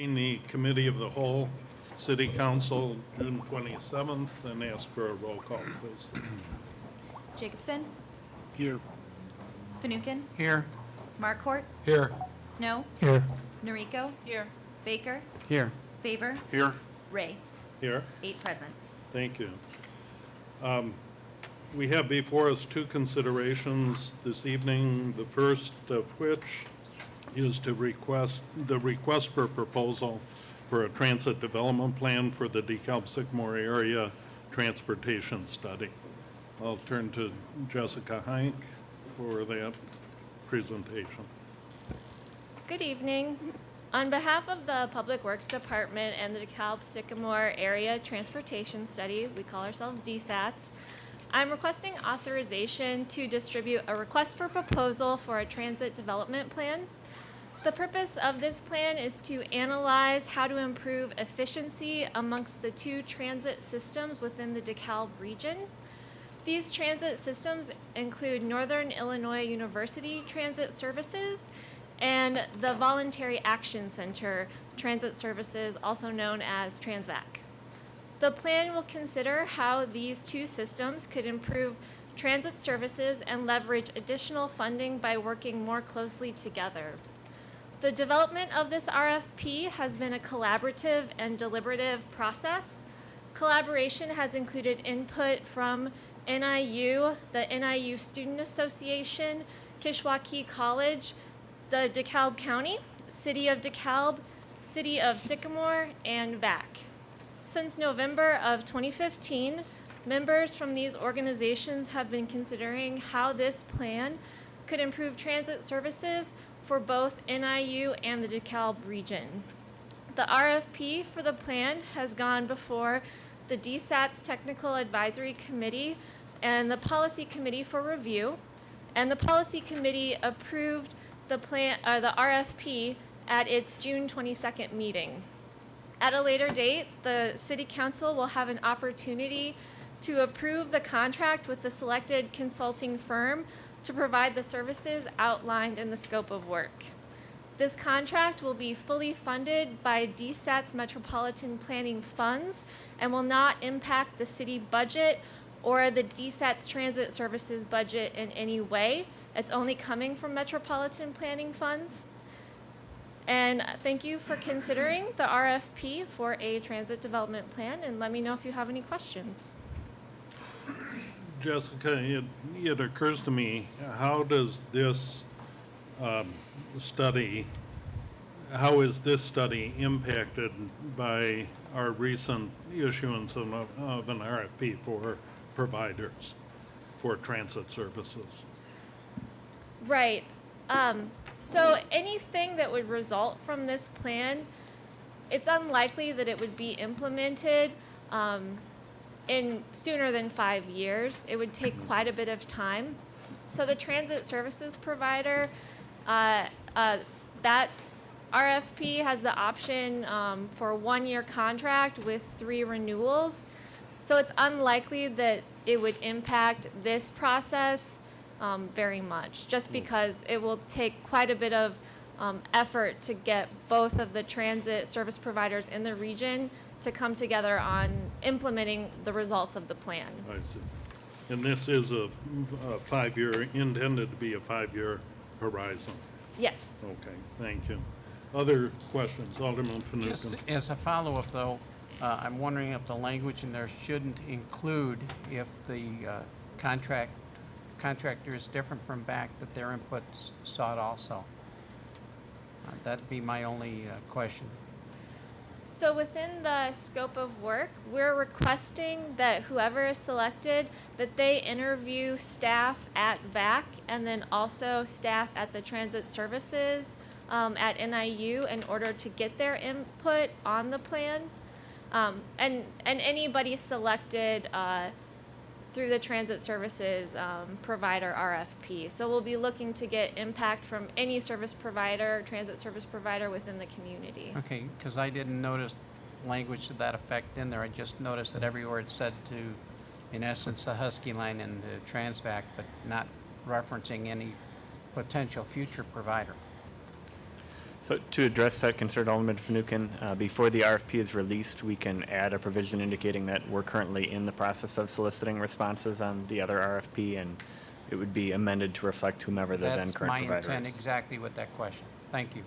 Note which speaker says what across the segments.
Speaker 1: In the Committee of the Whole, City Council, June 27th, and ask for a roll call, please.
Speaker 2: Jacobson,
Speaker 3: Here.
Speaker 2: Fanouken,
Speaker 4: Here.
Speaker 2: Markort,
Speaker 4: Here.
Speaker 2: Snow,
Speaker 4: Here.
Speaker 2: Noriko,
Speaker 5: Here.
Speaker 2: Baker,
Speaker 4: Here.
Speaker 2: Favor,
Speaker 4: Here.
Speaker 2: Ray.
Speaker 1: Here.
Speaker 2: 8 present.
Speaker 1: Thank you. We have before us two considerations this evening, the first of which is to request for proposal for a transit development plan for the DeKalb Sycamore area transportation study. I'll turn to Jessica Heinck for that presentation.
Speaker 6: Good evening. On behalf of the Public Works Department and the DeKalb Sycamore Area Transportation Study, we call ourselves DSATS, I'm requesting authorization to distribute a request for proposal for a transit development plan. The purpose of this plan is to analyze how to improve efficiency amongst the two transit systems within the DeKalb region. These transit systems include Northern Illinois University Transit Services and the Voluntary Action Center Transit Services, also known as TransVac. The plan will consider how these two systems could improve transit services and leverage additional funding by working more closely together. The development of this RFP has been a collaborative and deliberative process. Collaboration has included input from NIU, the NIU Student Association, Kishwaukee College, the DeKalb County, City of DeKalb, City of Sycamore, and VAC. Since November of 2015, members from these organizations have been considering how this plan could improve transit services for both NIU and the DeKalb region. The RFP for the plan has gone before the DSATS Technical Advisory Committee and the Policy Committee for review, and the Policy Committee approved the RFP at its June 22nd meeting. At a later date, the City Council will have an opportunity to approve the contract with the selected consulting firm to provide the services outlined in the scope of work. This contract will be fully funded by DSAT's Metropolitan Planning funds and will not impact the city budget or the DSAT's Transit Services budget in any way. It's only coming from Metropolitan Planning funds. And thank you for considering the RFP for a transit development plan, and let me know if you have any questions.
Speaker 1: Jessica, it occurs to me, how does this study, how is this study impacted by our recent issuance of an RFP for providers for transit services?
Speaker 6: Right. So anything that would result from this plan, it's unlikely that it would be implemented in sooner than 5 years. It would take quite a bit of time. So the transit services provider, that RFP has the option for a 1-year contract with 3 renewals. So it's unlikely that it would impact this process very much, just because it will take quite a bit of effort to get both of the transit service providers in the region to come together on implementing the results of the plan.
Speaker 1: I see. And this is a 5-year, intended to be a 5-year horizon?
Speaker 6: Yes.
Speaker 1: Okay, thank you. Other questions? Alderman Fanouken.
Speaker 4: Just as a follow-up, though, I'm wondering if the language in there shouldn't include if the contractor is different from BAC, that their input's sought also. That'd be my only question.
Speaker 6: So within the scope of work, we're requesting that whoever is selected, that they interview staff at VAC and then also staff at the transit services at NIU in order to get their input on the plan. And anybody selected through the transit services provider RFP. So we'll be looking to get impact from any service provider, transit service provider within the community.
Speaker 4: Okay, because I didn't notice language to that effect in there. I just noticed that everywhere it said to, in essence, the Husky Line and the TransVac, but not referencing any potential future provider.
Speaker 3: So to address that concern, Alderman Fanouken, before the RFP is released, we can add a provision indicating that we're currently in the process of soliciting responses on the other RFP, and it would be amended to reflect whomever the then current provider
Speaker 4: That's my intent
Speaker 3: is.
Speaker 4: exactly with that question. Thank you.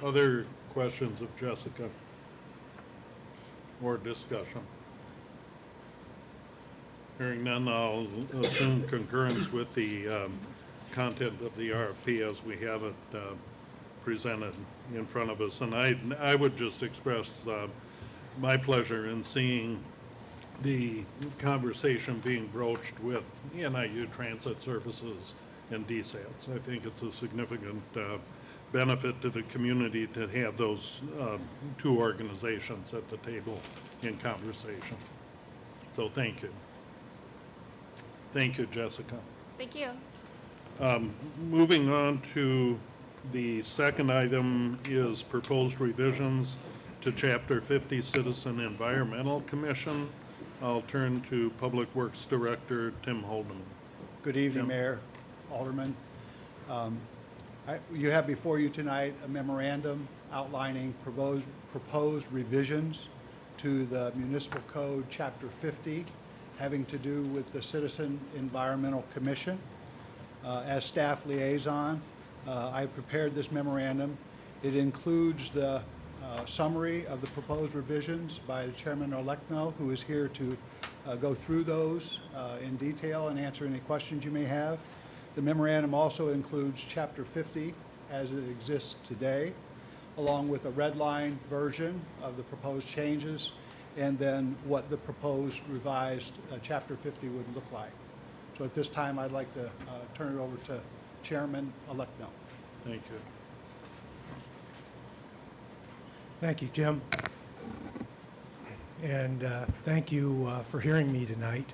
Speaker 1: Other questions of Jessica? Or discussion? Hearing none, I'll assume concurrence with the content of the RFP as we have it presented in front of us. And I would just express my pleasure in seeing the conversation being broached with NIU Transit Services and DSATs. I think it's a significant benefit to the community to have those two organizations at the table in conversation. So thank you. Thank you, Jessica.
Speaker 6: Thank you.
Speaker 1: Moving on to the second item is proposed revisions to Chapter 50 Citizen Environmental Commission. I'll turn to Public Works Director Tim Holdeman.
Speaker 5: Good evening,
Speaker 1: Tim.
Speaker 5: Mayor, Alderman. You have before you tonight a memorandum outlining proposed revisions to the Municipal Code, Chapter 50, having to do with the Citizen Environmental Commission. As staff liaison, I prepared this memorandum. It includes the summary of the proposed revisions by the Chairman-elect, who is here to go through those in detail and answer any questions you may have. The memorandum also includes Chapter 50 as it exists today, along with a red line version of the proposed changes, and then what the proposed revised Chapter 50 would look like. So at this time, I'd like to turn it over to Chairman-elect.
Speaker 1: Thank you.
Speaker 7: Thank you, Tim. And thank you for hearing me tonight.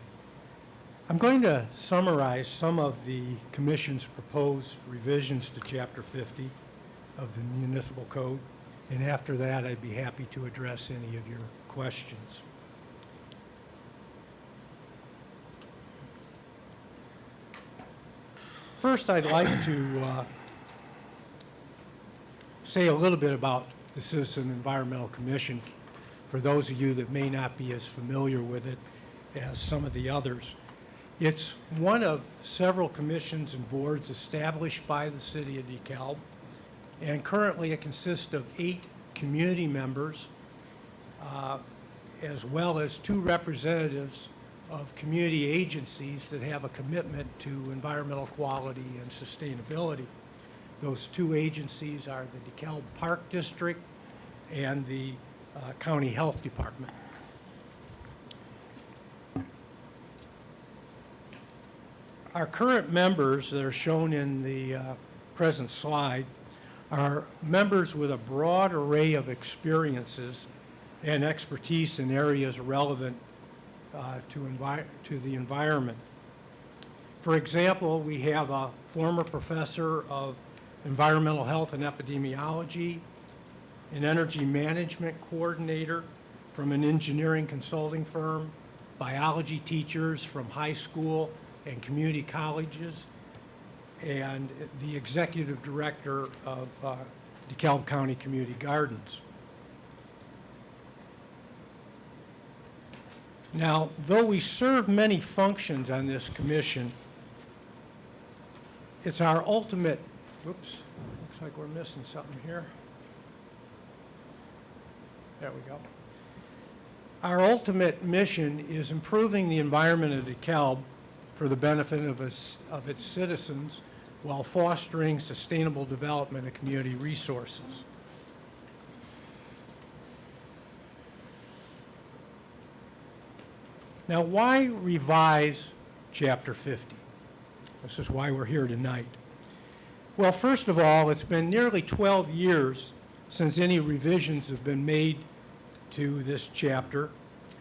Speaker 7: I'm going to summarize some of the Commission's proposed revisions to Chapter 50 of the Municipal Code, and after that, I'd be happy to address any of your questions. First, I'd like to say a little bit about the Citizen Environmental Commission for those of you that may not be as familiar with it as some of the others. It's one of several commissions and boards established by the City of DeKalb, and currently it consists of 8 community members, as well as 2 representatives of community agencies that have a commitment to environmental quality and sustainability. Those 2 agencies are the DeKalb Park District and the County Health Department. Our current members that are shown in the present slide are members with a broad array of experiences and expertise in areas relevant to the environment. For example, we have a former professor of environmental health and epidemiology, an energy management coordinator from an engineering consulting firm, biology teachers from high school and community colleges, and the executive director of DeKalb County Community Gardens. Now, though we serve many functions on this commission, it's our ultimate, whoops, looks like we're missing something here. There we go. Our ultimate mission is improving the environment of DeKalb for the benefit of its citizens while fostering sustainable development of community resources. Now, why revise Chapter 50? This is why we're here tonight. Well, first of all, it's been nearly 12 years since any revisions have been made to this chapter,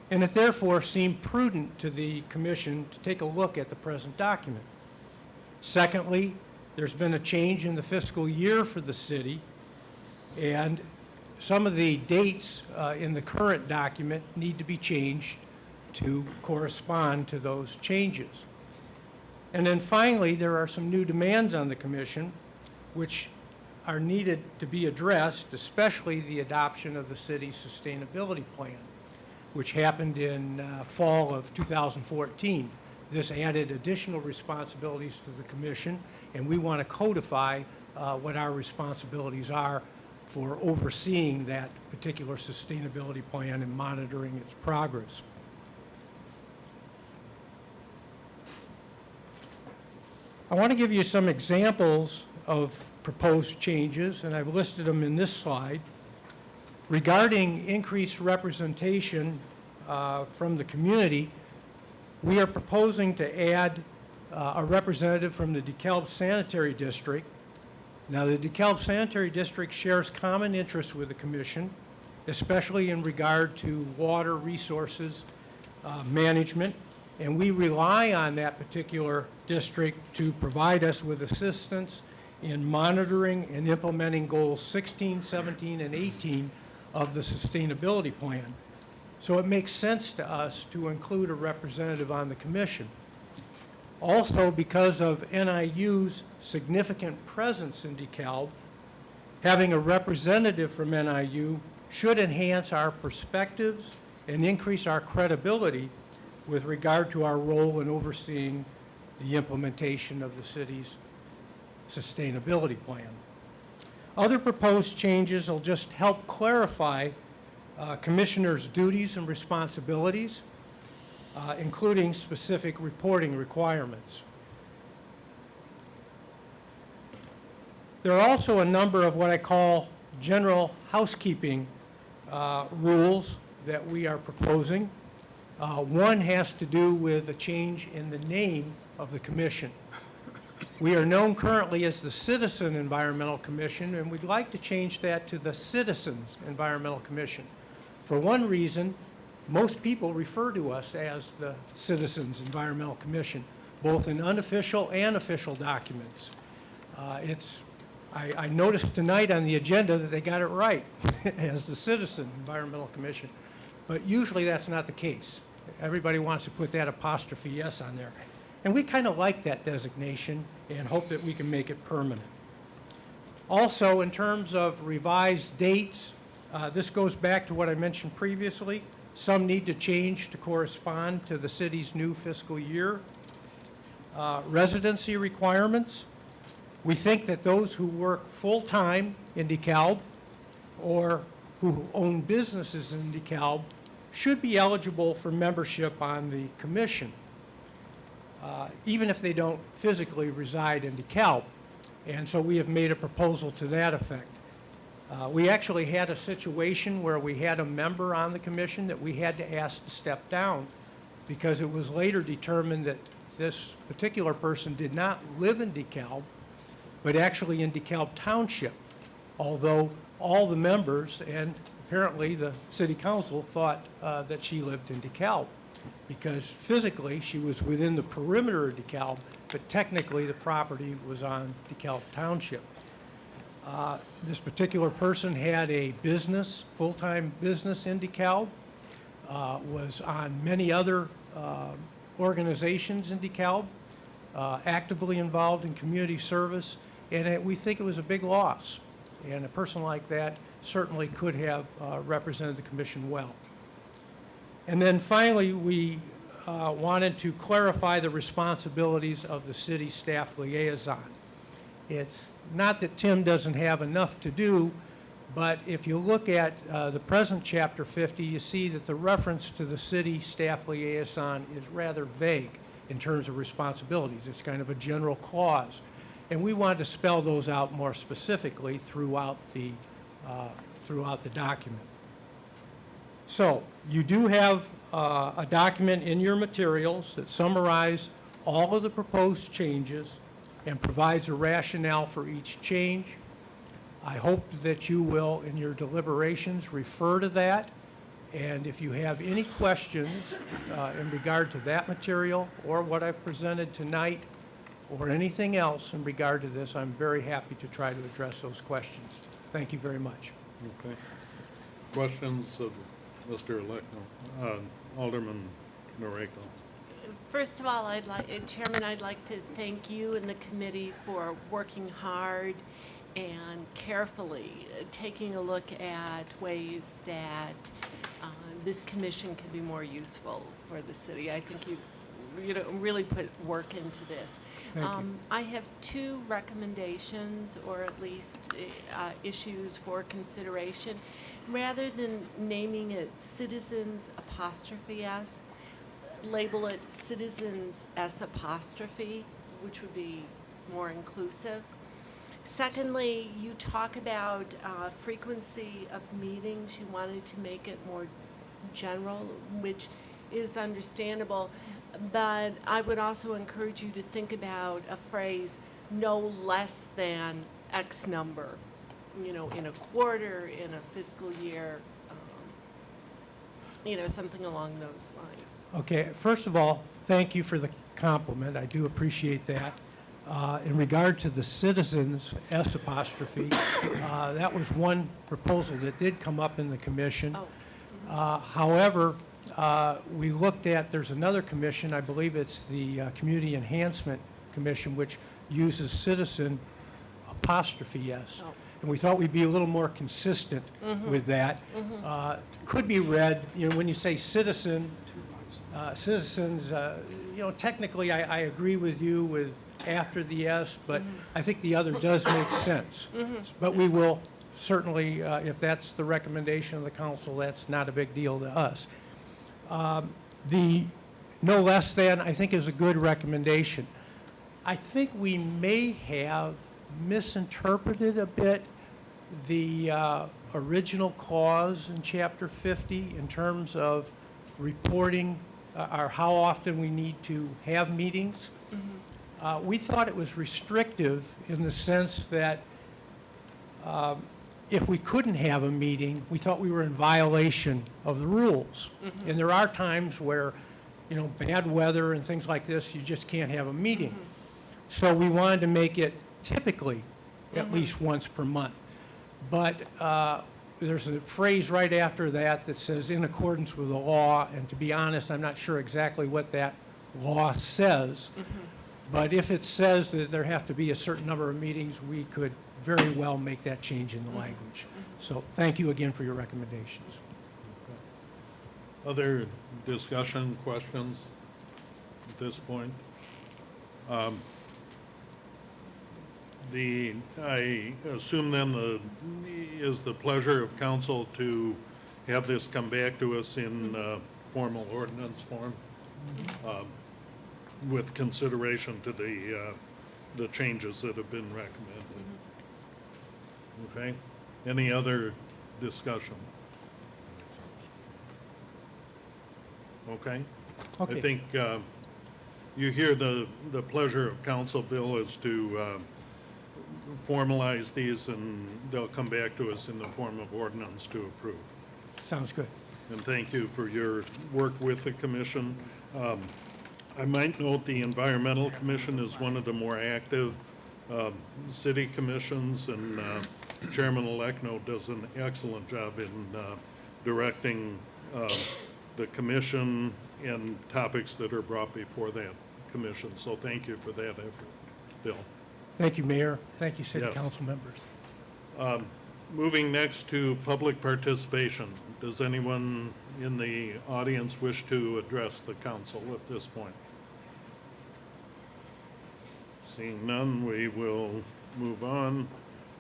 Speaker 7: and it therefore seemed prudent to the Commission to take a look at the present document. Secondly, there's been a change in the fiscal year for the city, and some of the dates in the current document need to be changed to correspond to those changes. And then finally, there are some new demands on the Commission, which are needed to be addressed, especially the adoption of the city's sustainability plan, which happened in fall of 2014. This added additional responsibilities to the commission, and we want to codify what our responsibilities are for overseeing that particular sustainability plan and monitoring its progress. I want to give you some examples of proposed changes, and I've listed them in this slide. Regarding increased representation from the community, we are proposing to add a representative from the DeKalb Sanitary District. Now, the DeKalb Sanitary District shares common interests with the commission, especially in regard to water resources management, and we rely on that particular district to provide us with assistance in monitoring and implementing goals 16, 17, and 18 of the sustainability plan. So it makes sense to us to include a representative on the commission. Also, because of NIU's significant presence in DeKalb, having a representative from NIU should enhance our perspectives and increase our credibility with regard to our role in overseeing the implementation of the city's sustainability plan. Other proposed changes will just help clarify commissioners' duties and responsibilities, including specific reporting requirements. There are also a number of what I call general housekeeping rules that we are proposing. One has to do with a change in the name of the commission. We are known currently as the Citizen Environmental Commission, and we'd like to change that to the Citizens Environmental Commission. For one reason, most people refer to us as the Citizens Environmental Commission, both in unofficial and official documents. I noticed tonight on the agenda that they got it right as the Citizen Environmental Commission, but usually that's not the case. Everybody wants to put that apostrophe S on there. And we kind of like that designation and hope that we can make it permanent. Also, in terms of revised dates, this goes back to what I mentioned previously. Some need to change to correspond to the city's new fiscal year. Residency requirements. We think that those who work full-time in DeKalb or who own businesses in DeKalb should be eligible for membership on the commission, even if they don't physically reside in DeKalb. And so we have made a proposal to that effect. We actually had a situation where we had a member on the commission that we had to ask to step down because it was later determined that this particular person did not live in DeKalb, but actually in DeKalb Township, although all the members and apparently the city council thought that she lived in DeKalb because physically she was within the perimeter of DeKalb, but technically the property was on DeKalb Township. This particular person had a business, full-time business in DeKalb, was on many other organizations in DeKalb, actively involved in community service, and we think it was a big loss. And a person like that certainly could have represented the commission well. And then finally, we wanted to clarify the responsibilities of the city staff liaison. It's not that Tim doesn't have enough to do, but if you look at the present Chapter 50, you see that the reference to the city staff liaison is rather vague in terms of responsibilities. It's kind of a general clause. And we wanted to spell those out more specifically throughout the document. So you do have a document in your materials that summarize all of the proposed changes and provides a rationale for each change. I hope that you will, in your deliberations, refer to that. And if you have any questions in regard to that material or what I've presented tonight or anything else in regard to this, I'm very happy to try to address those questions. Thank you very much.
Speaker 1: Okay. Questions of Mr. Elecno? Alderman Noriko.
Speaker 8: First of all, Chairman, I'd like to thank you and the committee for working hard and carefully taking a look at ways that this commission can be more useful for the city. I think you've really put work into this.
Speaker 7: Thank you.
Speaker 8: I have two recommendations, or at least issues for consideration. Rather than naming it Citizens apostrophe S, label it Citizens S apostrophe, which would be more inclusive. Secondly, you talk about frequency of meetings. You wanted to make it more general, which is understandable. But I would also encourage you to think about a phrase, no less than X number, in a quarter, in a fiscal year, something along those lines.
Speaker 7: Okay, first of all, thank you for the compliment. I do appreciate that. In regard to the citizens, S apostrophe, that was one proposal that did come up in the commission. However, we looked at, there's another commission, I believe it's the Community Enhancement Commission, which uses citizen apostrophe S.
Speaker 8: Oh.
Speaker 7: And we thought we'd be a little more consistent with that. Could be read, when you say citizen, citizens, technically I agree with you with after the S, but I think the other does make sense. But we will certainly, if that's the recommendation of the council, that's not a big deal to us. The no less than, I think, is a good recommendation. I think we may have misinterpreted a bit the original clause in Chapter 50 in terms of reporting or how often we need to have meetings. We thought it was restrictive in the sense that if we couldn't have a meeting, we thought we were in violation of the rules. And there are times where, bad weather and things like this, you just can't have a meeting. So we wanted to make it typically at least once per month. But there's a phrase right after that that says, in accordance with the law, and to be honest, I'm not sure exactly what that law says. But if it says that there have to be a certain number of meetings, we could very well make that change in the language. So thank you again for your recommendations.
Speaker 1: Other discussion, questions at this point? I assume then is the pleasure of council to have this come back to us in formal ordinance form with consideration to the changes that have been recommended. Okay? Any other discussion? Okay?
Speaker 7: Okay.
Speaker 1: I think you hear the pleasure of council, Bill, is to formalize these, and they'll come back to us in the form of ordinance to approve.
Speaker 7: Sounds good.
Speaker 1: And thank you for your work with the commission. I might note the Environmental Commission is one of the more active city commissions, and Chairman Elecno does an excellent job in directing the commission and topics that are brought before that commission. So thank you for that effort, Bill.
Speaker 7: Thank you, Mayor. Thank you, City
Speaker 1: Yes.
Speaker 7: Council members.
Speaker 1: Moving next to public participation. Does anyone in the audience wish to address the council at this point? Seeing none, we will move on.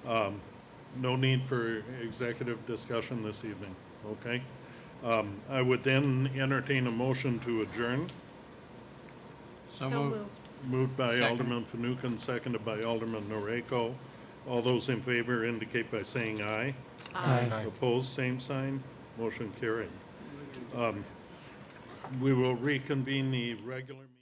Speaker 1: No need for executive discussion this evening, okay? I would then entertain a motion to adjourn.
Speaker 4: So moved.
Speaker 1: Moved by
Speaker 4: Second.
Speaker 1: Alderman Fanouken, seconded by Alderman Noreko. All those in favor indicate by saying aye.
Speaker 4: Aye.
Speaker 1: Opposed, same sign. Motion carried. We will reconvene the regular meeting.